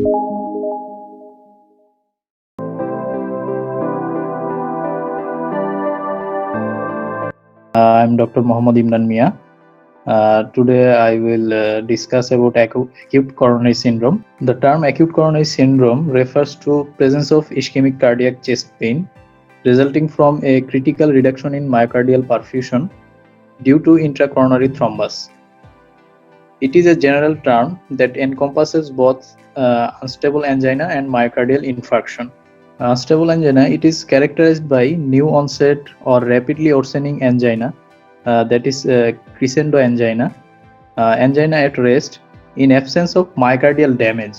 I'm Dr. Mohammad Imran Mia. Today I will discuss about acute coronary syndrome. The term acute coronary syndrome refers to presence of ischemic cardiac chest pain resulting from a critical reduction in myocardial perfusion due to intracoronary thrombus. It is a general term that encompasses both unstable angina and myocardial infarction. Unstable angina, it is characterized by new onset or rapidly worsening angina, that is crescendo angina, angina at rest in absence of myocardial damage.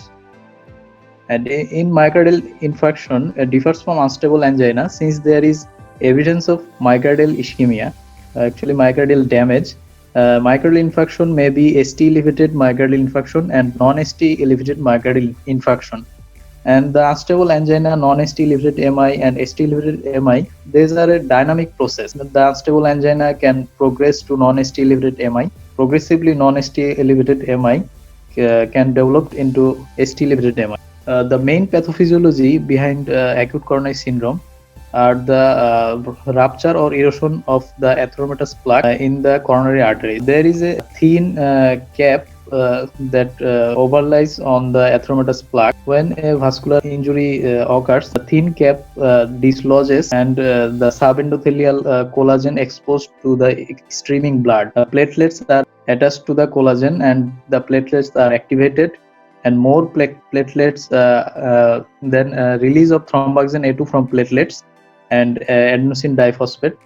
And in myocardial infarction, differs from unstable angina since there is evidence of myocardial ischemia, actually myocardial damage. Myocardial infarction may be ST elevated myocardial infarction and non-ST elevated myocardial infarction. And the unstable angina, non-ST elevated MI and ST elevated MI, these are a dynamic process. The unstable angina can progress to non-ST elevated MI. Progressively non-ST elevated MI can develop into ST elevated MI. The main pathophysiology behind acute coronary syndrome are the rupture or erosion of the atheromatous plaque in the coronary artery. There is a thin cap that overlies on the atheromatous plaque. When a vascular injury occurs, the thin cap dislodges and the subendothelial collagen exposed to the streaming blood. Platelets are attached to the collagen and the platelets are activated, and more platelets then release of thromboxane A2 from platelets and adenosine diphosphate.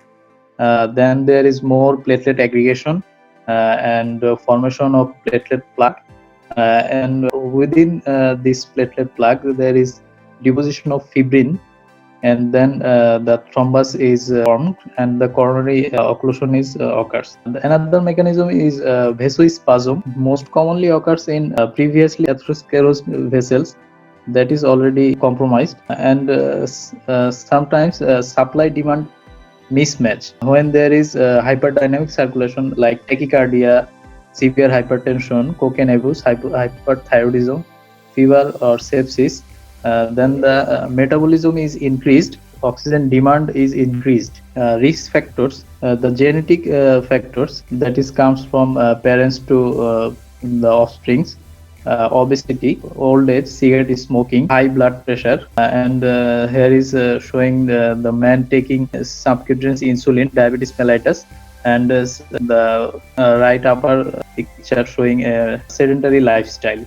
Then there is more platelet aggregation and formation of platelet plaque, and within this platelet plaque there is deposition of fibrin, and then the thrombus is formed and the coronary occlusion is occurs. Another mechanism is vasospasm. Most commonly occurs in previously atherosclerosed vessels that is already compromised, and sometimes supply demand mismatch when there is hyperdynamic circulation like tachycardia, severe hypertension, cocaine abuse, hyperthyroidism, fever or sepsis. Then the metabolism is increased, oxygen demand is increased. Risk factors, the genetic factors, that is comes from parents to the offsprings. Obesity, old age, cigarette smoking, high blood pressure, and here is showing the man taking subcutaneous insulin, diabetes mellitus, and the right upper picture showing a sedentary lifestyle.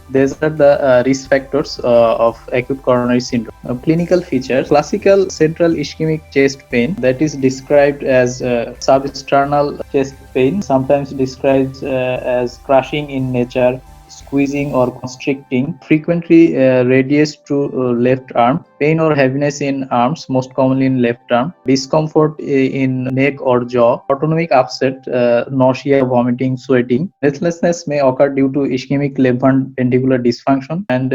These are the risk factors of acute coronary syndrome. Clinical features: classical central ischemic chest pain that is described as substernal chest pain, sometimes described as crushing in nature, squeezing or constricting, frequently radiates to left arm, pain or heaviness in arms, most commonly in left arm, discomfort in neck or jaw, autonomic upset, nausea, vomiting, sweating. Restlessness may occur due to ischemic left ventricular dysfunction and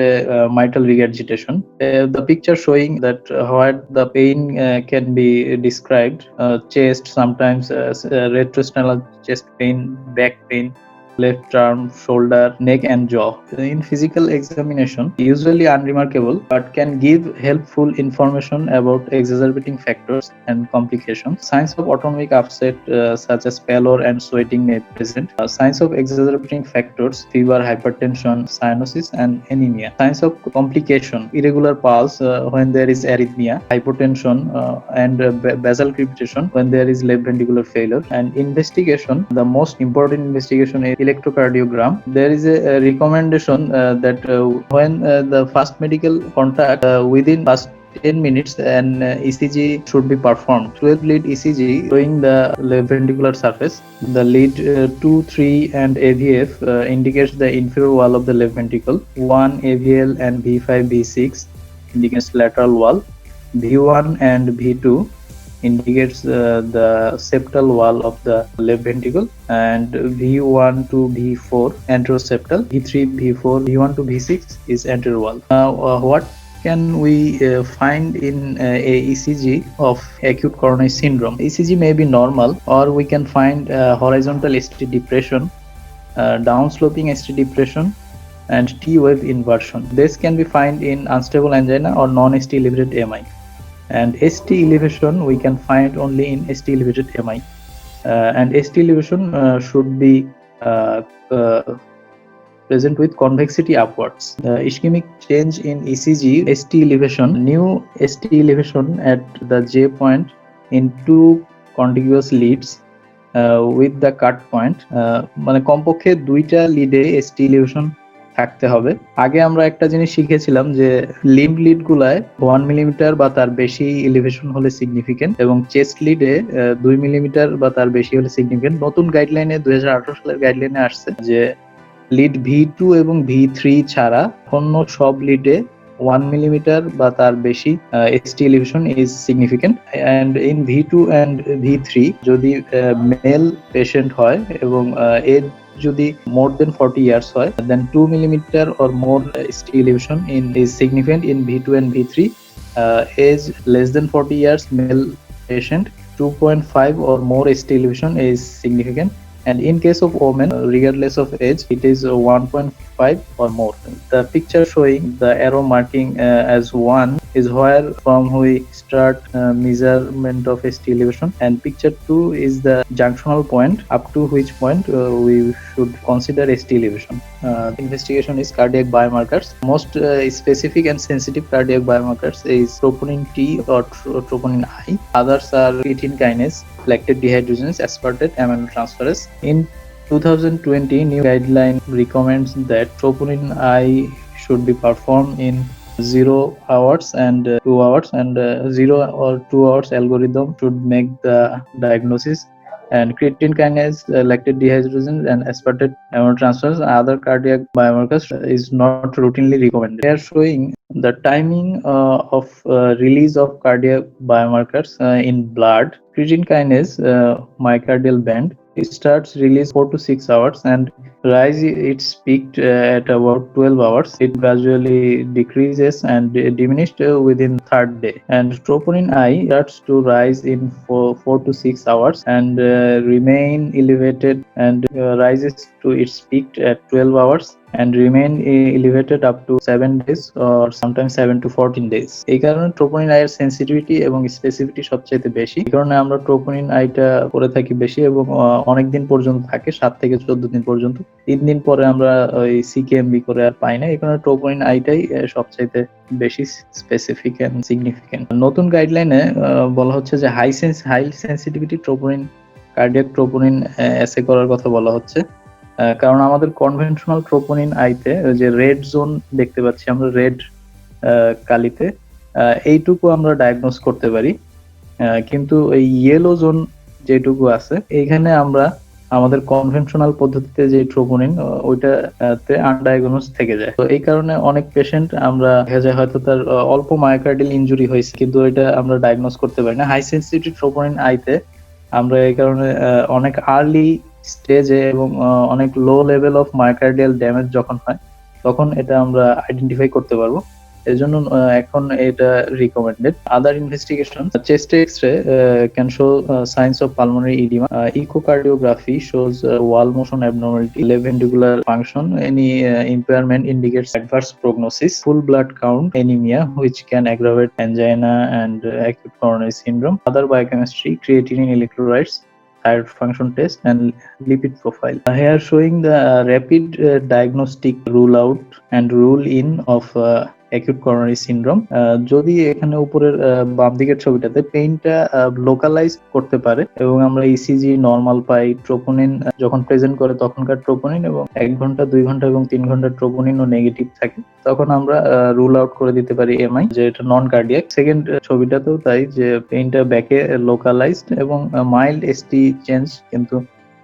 mitral regurgitation. The picture showing that where the pain can be described: chest, sometimes retrosternal chest pain, back pain, left arm, shoulder, neck and jaw. In physical examination, usually unremarkable, but can give helpful information about exacerbating factors and complications. Signs of autonomic upset such as pallor and sweating may present. Signs of exacerbating factors: fever, hypertension, cyanosis and anemia. Signs of complication: irregular pulse when there is arrhythmia, hypotension and basal crepitation when there is left ventricular failure. And investigation, the most important investigation is electrocardiogram. There is a recommendation that when the first medical contact within first 10 minutes an ECG should be performed. 12 lead ECG showing the left ventricular surface. The lead 2, 3 and AVF indicates the inferior wall of the left ventricle. 1 AVL and V5, V6 indicates lateral wall. V1 and V2 indicates the septal wall of the left ventricle, and V1 to V4 anteroseptal, V3, V4, V1 to V6 is anterior wall. Now, what can we find in a ECG of acute coronary syndrome? ECG may be normal, or we can find horizontal ST depression, downsloping ST depression, and T-wave inversion. This can be found in unstable angina or non-ST elevated MI. And ST elevation we can find only in ST elevated MI. And ST elevation should be present with convexity upwards. The ischemic change in ECG ST elevation, new ST elevation at the J point in two contiguous leads with the cut point, মানে কমপক্ষে দুইটা লিডে ST elevation থাকতে হবে। আগে আমরা একটা জিনিস শিখেছিলাম যে লিম্ব লিড গুলায় 1 মিলিমিটার বা তার বেশি এলিভেশন হলে সিগনিফিকেন্ট এবং চেস্ট লিডে 2 মিলিমিটার বা তার বেশি হলে সিগনিফিকেন্ট। নতুন গাইডলাইনে 2018 সালের গাইডলাইনে আসছে যে লিড V2 এবং V3 ছাড়া অন্য সব লিডে 1 মিলিমিটার বা তার বেশি ST elevation is significant, and in V2 and V3 যদি মেল পেশেন্ট হয় এবং এজ যদি more than 40 years হয়, then 2 millimeter or more ST elevation is significant in V2 and V3. Age less than 40 years male patient, 2.5 or more ST elevation is significant. And in case of women, regardless of age, it is 1.5 or more. The picture showing the arrow marking as 1 is where from we start measurement of ST elevation, and picture 2 is the junctional point up to which point we should consider ST elevation. Investigation is cardiac biomarkers. Most specific and sensitive cardiac biomarkers is troponin T or troponin I. Others are creatine kinase, lactate dehydrogenase, aspartate aminotransferase. In 2020, new guideline recommends that troponin I should be performed in 0 hours and 2 hours, and 0 or 2 hours algorithm should make the diagnosis. And creatine kinase, lactate dehydrogenase, and aspartate aminotransferase and other cardiac biomarkers is not routinely recommended. They are showing the timing of release of cardiac biomarkers in blood. Creatine kinase myocardial band, it starts release 4 to 6 hours and rise its peak at about 12 hours. It gradually decreases and diminished within third day. And troponin I starts to rise in 4 to 6 hours and remain elevated and rises to its peak at 12 hours and remain elevated up to 7 days or sometimes 7 to 14 days. এই কারণে troponin I এর sensitivity এবং স্পেসিফিটি সবচেয়ে বেশি। এই কারণে আমরা troponin আইটা করে থাকি বেশি এবং অনেক দিন পর্যন্ত থাকে, 7 থেকে 14 দিন পর্যন্ত। 3 দিন পরে আমরা ওই সিকেএমবি করে আর পাই না। এই কারণে ট্রোপোনিন আইটাই সবচেয়ে বেশি স্পেসিফিক এন্ড সিগনিফিকেন্ট। নতুন গাইডলাইনে বলা হচ্ছে যে high sensitivity troponin cardiac troponin assay করার কথা বলা হচ্ছে, কারণ আমাদের কনভেনশনাল ট্রোপোনিন আইতে যে রেড জোন দেখতে পাচ্ছি আমরা, রেড কালিতে, এইটুকু আমরা ডায়াগনোজ করতে পারি, কিন্তু এই ইয়েলো জোন যেটুকু আছে এইখানে আমরা আমাদের কনভেনশনাল পদ্ধতিতে যে ট্রোপোনিন ওইটাতে আনডায়াগনোজ থেকে যায়। তো এই কারণে অনেক পেশেন্ট আমরা দেখা যায় হয়তো তার অল্প মায়োকার্ডিয়াল ইনজুরি হয়েছে কিন্তু ওইটা আমরা ডায়াগনোজ করতে পারি না। হাই সেন্সিটিভিটি ট্রোপোনিন আইতে আমরা এই কারণে অনেক আর্লি স্টেজে এবং অনেক low level of myocardial damage যখন হয় তখন এটা আমরা আইডেন্টিফাই করতে পারবো। এজন্য এখন এটা recommended. Other investigation, chest X-ray can show signs of pulmonary oedema, echocardiography shows wall motion abnormality, left ventricular function, any impairment indicates adverse prognosis, full blood count anemia which can aggravate angina and acute coronary syndrome, other biochemistry, creatinine electrolytes, thyroid function test and lipid profile. Here showing the rapid diagnostic rule out and rule in of acute coronary syndrome. যদি এখানে উপরের বাম দিকের ছবিটাতে পেইনটা localise করতে পারে এবং আমরা ইসিজি নরমাল পাই, ট্রোপোনিন যখন প্রেজেন্ট করে তখনকার ট্রোপোনিন এবং 1 ঘন্টা 2 ঘন্টা এবং 3 ঘন্টা ট্রোপোনিনও নেগেটিভ থাকে, তখন আমরা রুল আউট করে দিতে পারি এমআই যে এটা নন কার্ডিয়াক। সেকেন্ড ছবিটাতেও তাই, যে পেইনটা ব্যাকে লোকালাইজড এবং মাইল্ড এসটি চেঞ্জ কিন্তু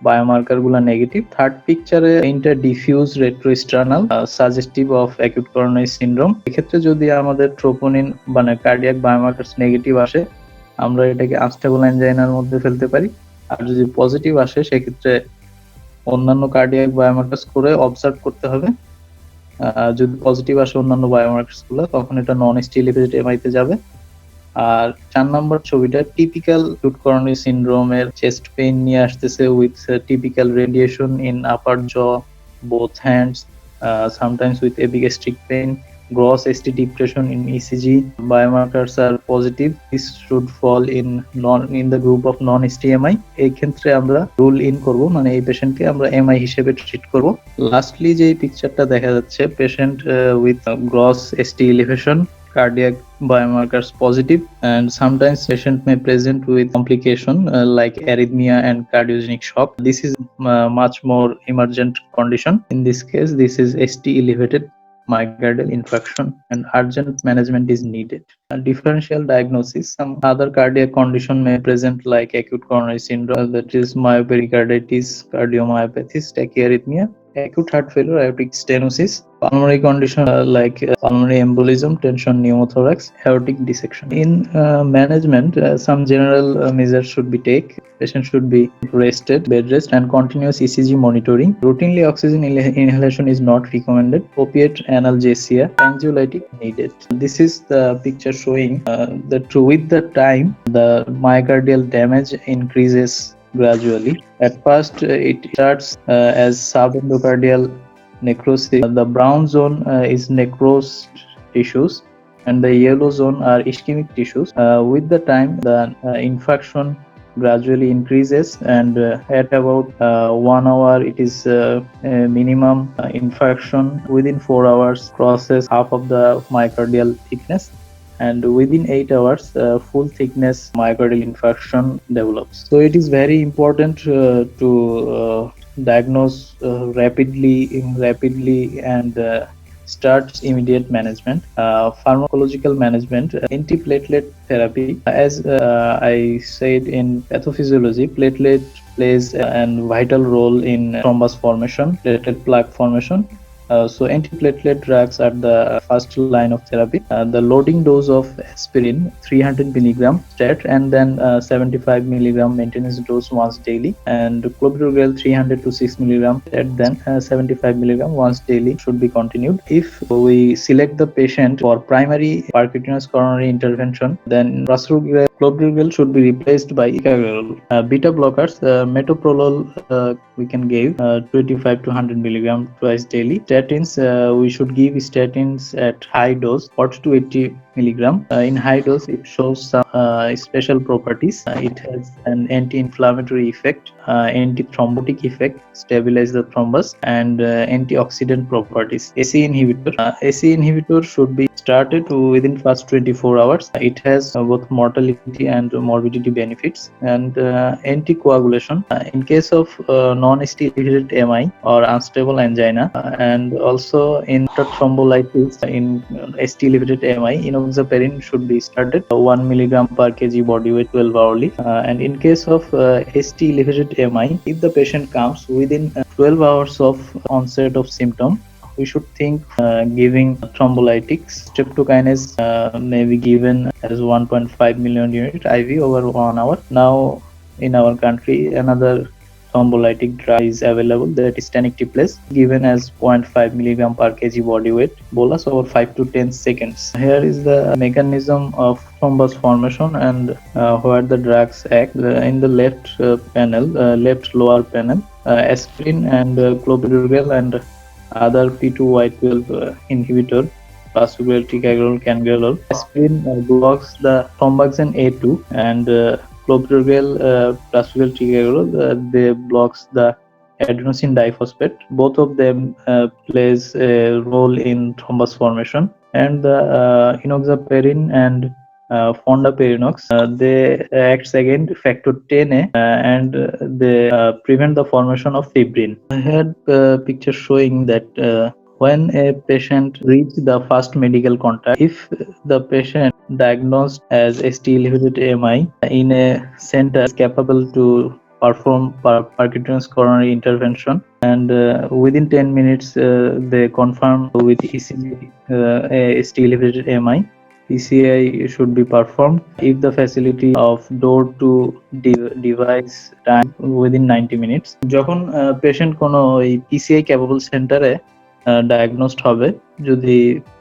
বায়োমার্কার গুলা নেগেটিভ। থার্ড পিকচারে পেইনটা diffuse retrosternal suggestive of acute coronary syndrome. এক্ষেত্রে যদি আমাদের ট্রোপোনিন মানে কার্ডিয়াক বায়োমার্কারস নেগেটিভ আসে আমরা এটাকে আনস্টেবল অ্যানজাইনার মধ্যে ফেলতে পারি, আর যদি পজিটিভ আসে সেক্ষেত্রে অন্যান্য কার্ডিয়াক বায়োমার্কারস করে অবজার্ভ করতে হবে। যদি পজিটিভ আসে অন্যান্য বায়োমার্কারস গুলো তখন এটা নন এসটি এলিভেটেড এমআই-তে যাবে। আর 4 নম্বর ছবিটা টিপিক্যাল অ্যাকিউট করোনারি সিনড্রোমের চেস্ট পেইন নিয়ে আসতেছে with typical radiation in upper jaw, both hands, sometimes with epigastric pain, gross ST depression in ECG, biomarkers are positive. This should fall in the group of non-STMI. এই ক্ষেত্রে আমরা rule in করব, মানে এই পেশেন্টকে আমরা এমআই হিসেবে treat করব। লাস্টলি যে পিকচারটা দেখা যাচ্ছে, patient with gross ST elevation, cardiac biomarkers positive, and sometimes patient may present with complication like arrhythmia and cardiogenic shock. This is much more emergent condition. In this case, this is ST elevated myocardial infarction and urgent management is needed. Differential diagnosis: some other cardiac condition may present like acute coronary syndrome, that is myopericarditis, cardiomyopathy, tachyarrhythmia, acute heart failure, aortic stenosis, pulmonary condition like pulmonary embolism, tension pneumothorax, aortic dissection. In management, some general measures should be taken. Patient should be rested, bed rest, and continuous ECG monitoring. Routinely oxygen inhalation is not recommended. Opiate analgesia, anxiolytic needed. This is the picture showing that with the time the myocardial damage increases gradually. At first, it starts as subendocardial necrosis. The brown zone is necrosed tissues, and the yellow zone are ischemic tissues. With the time, the infarction gradually increases, and at about 1 hour, it is minimum infarction. Within 4 hours, crosses half of the myocardial thickness, and within 8 hours full thickness myocardial infarction develops. So it is very important to diagnose rapidly and start immediate management. Pharmacological management: antiplatelet therapy. As I said, in pathophysiology, platelet plays a vital role in thrombus formation, platelet plaque formation. So antiplatelet drugs are the first line of therapy. The loading dose of aspirin 300 mg stat, and then 75 mg maintenance dose once daily, and clopidogrel 300 to 6 mg stat, then 75 mg once daily should be continued. If we select the patient for primary percutaneous coronary intervention, then clopidogrel should be replaced by ticagrelor. Beta blockers, metoprolol we can give 25 to 100 mg twice daily. Statins, we should give statins at high dose 40 to 80 milligram. In high dose, it shows some special properties. It has an anti-inflammatory effect, anti-thrombotic effect, stabilize the thrombus, and antioxidant properties. ACE inhibitor. ACE inhibitor should be started within first 24 hours. It has both mortality and morbidity benefits. And anticoagulation. In case of non-ST elevated MI or unstable angina, and also in thrombolysis in ST elevated MI, enoxaparin should be started 1 mg per kg body weight 12 hourly. And in case of ST elevated MI, if the patient comes within 12 hours of onset of symptom, we should think giving thrombolytics. Streptokinase may be given as 1.5 million unit IV over 1 hour. Now in our country, another thrombolytic drug is available, that is tenecteplase, given as 0.5 mg per kg body weight bolus over 5 to 10 seconds. Here is the mechanism of thrombus formation and where the drugs act. In the left panel, left lower panel, aspirin and clopidogrel and other P2Y12 inhibitor, plasmogrel, ticagrelor, cangrelor. Aspirin blocks the thromboxane A2, and clopidogrel, plasmogrel, ticagrelor, they blocks the adenosine diphosphate. Both of them plays a role in thrombus formation. And the enoxaparin and fondaparinux, they acts against factor 10A and they prevent the formation of fibrin. I had a picture showing that when a patient reaches the first medical contact, if the patient diagnosed as ST elevated MI in a center is capable to perform percutaneous coronary intervention, and within 10 minutes they confirm with ECG ST elevated MI, PCI should be performed if the facility of door to device time within 90 minutes. যখন patient কোনো PCI capable সেন্টারে diagnosed হবে। যদি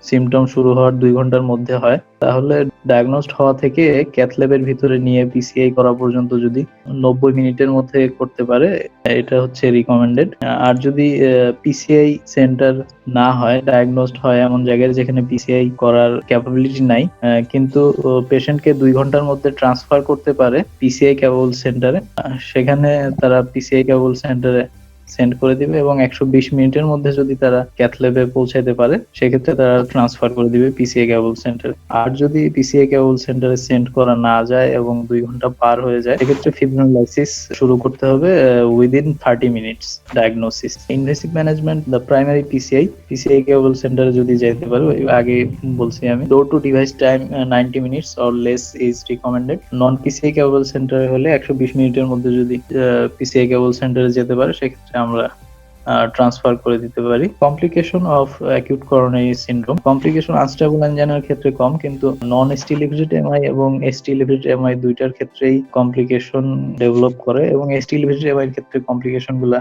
symptom শুরু হওয়ার 2 ঘন্টার মধ্যে হয়, তাহলে ডায়াগনোসড হওয়া থেকে ক্যাথ ল্যাবের ভিতরে নিয়ে পিসিআই করা পর্যন্ত যদি 90 মিনিটের মধ্যে করতে পারে, এটা হচ্ছে রিকমেন্ডেড। আর যদি পিসিআই সেন্টার না হয়, ডায়াগনোসড হয় এমন জায়গায় যেখানে পিসিআই করার ক্যাপাবিলিটি নাই, কিন্তু পেশেন্টকে 2 ঘন্টার মধ্যে ট্রান্সফার করতে পারে পিসিআই কেবল সেন্টারে, সেখানে তারা পিসিআই কেবল সেন্টারে সেন্ড করে দিবে এবং 120 মিনিটের মধ্যে যদি তারা ক্যাথ ল্যাবে পৌঁছাইতে পারে, সেক্ষেত্রে তারা ট্রান্সফার করে দিবে পিসিআই কেবল সেন্টারে। আর যদি পিসিআই কেবল সেন্টারে সেন্ড করা না যায় এবং 2 ঘন্টা পার হয়ে যায়, সেক্ষেত্রে ফিব্রিনোলাইসিস শুরু করতে হবে within 30 minutes diagnosis. Invasive management, the primary PCI capable সেন্টারে যদি যেতে পারে, আগে বলছি আমি, door to device time 90 minutes or less is recommended. Non PCI capable সেন্টারে হলে 120 মিনিটের মধ্যে যদি পিসিআই কেবল সেন্টারে যেতে পারে, সেক্ষেত্রে আমরা ট্রান্সফার করে দিতে পারি। Complication of acute coronary syndrome, complication unstable অ্যানজাইনার ক্ষেত্রে কম, কিন্তু নন এসটি এলিভেটেড এমআই এবং এসটি এলিভেটেড এমআই দুইটার ক্ষেত্রেই কমপ্লিকেশন ডেভেলপ করে, এবং এসটি এলিভেটেড এমআই এর ক্ষেত্রে কমপ্লিকেশন গুলা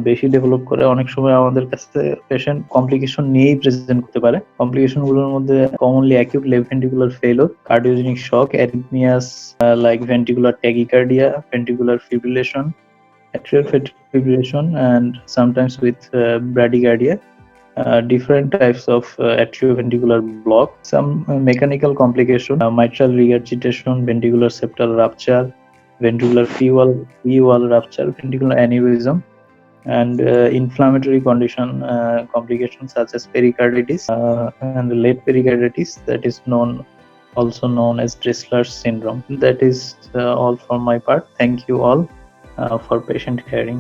বেশি ডেভেলপ করে। অনেক সময় আমাদের কাছে পেশেন্ট কমপ্লিকেশন নিয়েই প্রেজেন্ট করতে পারে। কমপ্লিকেশন গুলোর মধ্যে commonly acute left ventricular failure, cardiogenic shock, arrhythmias like ventricular tachycardia, ventricular fibrillation, atrial fibrillation, and sometimes with bradycardia. Different types of atrioventricular block, some mechanical complication, mitral regurgitation, ventricular septal rupture, ventricular free-wall rupture, ventricular aneurysm, and inflammatory complications such as pericarditis and late pericarditis, that is also known as Dressler's syndrome. That is all from my part. Thank you all for patient hearing.